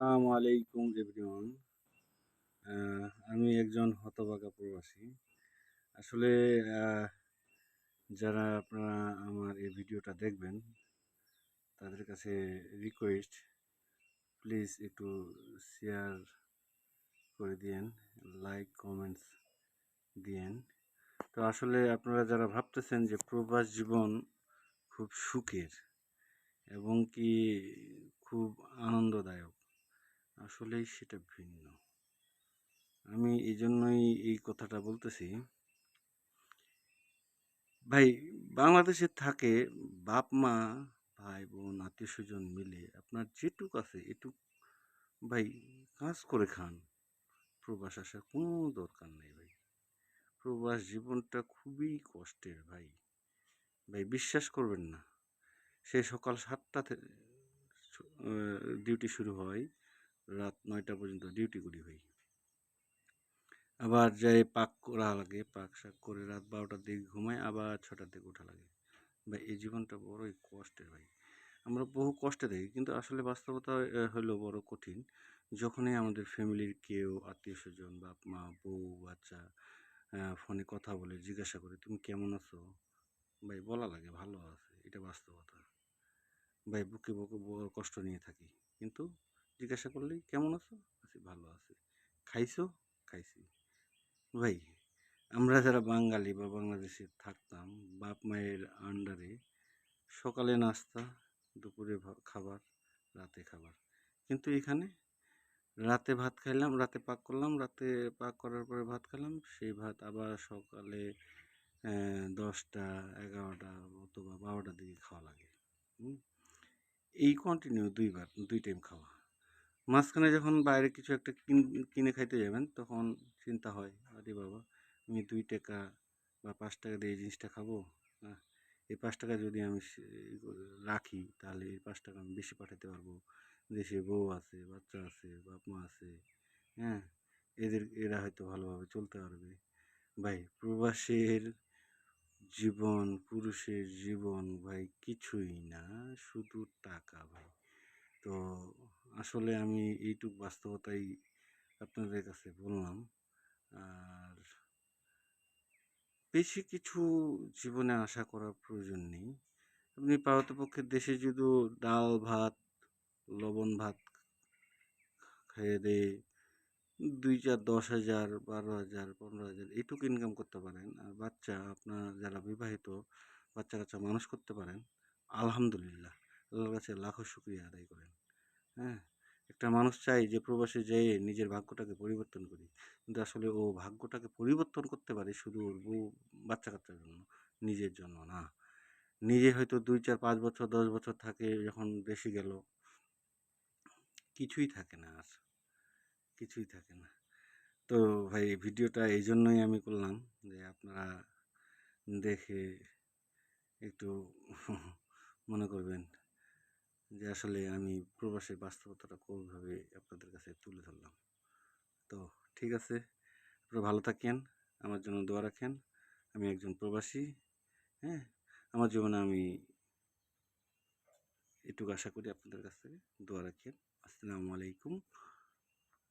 আসসালামু আলাইকুম এভরিওয়ান। আমি একজন হতভাগা প্রবাসী। আসলে আহ, যারা আপনারা আমার এই ভিডিওটা দেখবেন তাদের কাছে রিকোয়েস্ট, প্লিজ একটু শেয়ার করে দিয়েন, লাইক কমেন্টস দিয়েন। তো আসলে আপনারা যারা ভাবতেছেন যে প্রবাস জীবন খুব সুখের এবং কি খুব আনন্দদায়ক, আসলেই সেটা ভিন্ন। আমি এই জন্যই এই কথাটা বলতেছি। ভাই, বাংলাদেশে থাকে বাপ মা, ভাই বোন, আত্মীয় স্বজন মিলে আপনার যেটুক আছে এটুক ভাই কাজ করে খান। প্রবাস আসার কোনো দরকার নেই ভাই। প্রবাস জীবনটা খুবই কষ্টের ভাই। ভাই বিশ্বাস করবেন না, সে সকাল 7টা থেকে ডিউটি শুরু হয়, রাত 9টা পর্যন্ত ডিউটি করি ভাই। আবার যাই পাক করা লাগে, পাক শাক করে রাত 12টার দিকে ঘুমাই, আবার 6টার দিকে ওঠা লাগে। ভাই এই জীবনটা বড়ই কষ্টের ভাই। আমরা বহু কষ্টে থাকি, কিন্তু আসলে বাস্তবতা হলো বড় কঠিন। যখনই আমাদের ফ্যামিলির কেউ আত্মীয় স্বজন, বাপ মা, বউ, বাচ্চা ফোনে কথা বলে জিজ্ঞাসা করে তুমি কেমন আছো, ভাই বলা লাগে ভালো আছে, এটা বাস্তবতা। ভাই বুকে বুকে বড় কষ্ট নিয়ে থাকি, কিন্তু জিজ্ঞাসা করলেই কেমন আছো, আছি ভালো আছি, খাইছো, খাইছি। ভাই আমরা যারা বাঙালি বা বাংলাদেশে থাকতাম, বাপ মায়ের আন্ডারে সকালে নাস্তা, দুপুরে খাবার, রাতে খাবার। কিন্তু এখানে রাতে ভাত খাইলাম, রাতে পাক করলাম, রাতে পাক করার পরে ভাত খেলাম, সেই ভাত আবার সকালে 10টা, 11টা অথবা 12টার দিকে খাওয়া লাগে। হুম? এই কন্টিনিউ দুইবার, 2 টাইম খাওয়া। মাঝখানে যখন বাইরে কিছু একটা কিনে খাইতে যাবেন, তখন চিন্তা হয়, আরে বাবা, আমি 2 টাকা বা 5 টাকা দিয়ে এই জিনিসটা খাবো। হ্যাঁ, এই 5 টাকা যদি আমি রাখি, তাহলে এই 5 টাকা আমি বেশি পাঠাতে পারবো। দেশে বউ আছে, বাচ্চা আছে, বাপ মা আছে। হ্যাঁ, এরা হয়তো ভালোভাবে চলতে পারবে। ভাই প্রবাসের জীবন, পুরুষের জীবন ভাই কিছুই না, শুধু টাকা ভাই। তো আসলে আমি এইটুক বাস্তবতাই আপনাদের কাছে বললাম। আর বেশি কিছু জীবনে আশা করার প্রয়োজন নেই। আপনি পারতপক্ষে দেশে যদি ডাল ভাত, লবণ ভাত খেয়ে দিয়ে 2 4 10,000, 12,000, 15,000 এইটুকু ইনকাম করতে পারেন, আর বাচ্চা আপনার যারা বিবাহিত বাচ্চা কাচ্চা মানুষ করতে পারেন, আলহামদুলিল্লাহ, আল্লাহর কাছে লাখো শুকরিয়া আদায় করেন। হ্যাঁ, একটা মানুষ চাই যে প্রবাসে যেয়ে নিজের ভাগ্যটাকে পরিবর্তন করি, কিন্তু আসলে ও ভাগ্যটাকে পরিবর্তন করতে পারে শুধু ওর বউ বাচ্চা কাচ্চার জন্য, নিজের জন্য না। নিজে হয়তো 2 4 5 বছর 10 বছর থাকে, যখন দেশে গেল কিছুই থাকে না, আর কিছুই থাকে না। তো ভাই ভিডিওটা এই জন্যই আমি করলাম যে আপনারা দেখে একটু মনে করবেন যে আসলে আমি প্রবাসের বাস্তবতাটা কোনোভাবে আপনাদের কাছে তুলে ধরলাম। তো ঠিক আছে, আপনারা ভালো থাকেন, আমার জন্য দোয়া রাখেন। আমি একজন প্রবাসী। হ্যাঁ, আমার জীবনে আমি এটুকু আশা করি আপনাদের কাছ থেকে দোয়া রাখেন। আসসালামু আলাইকুম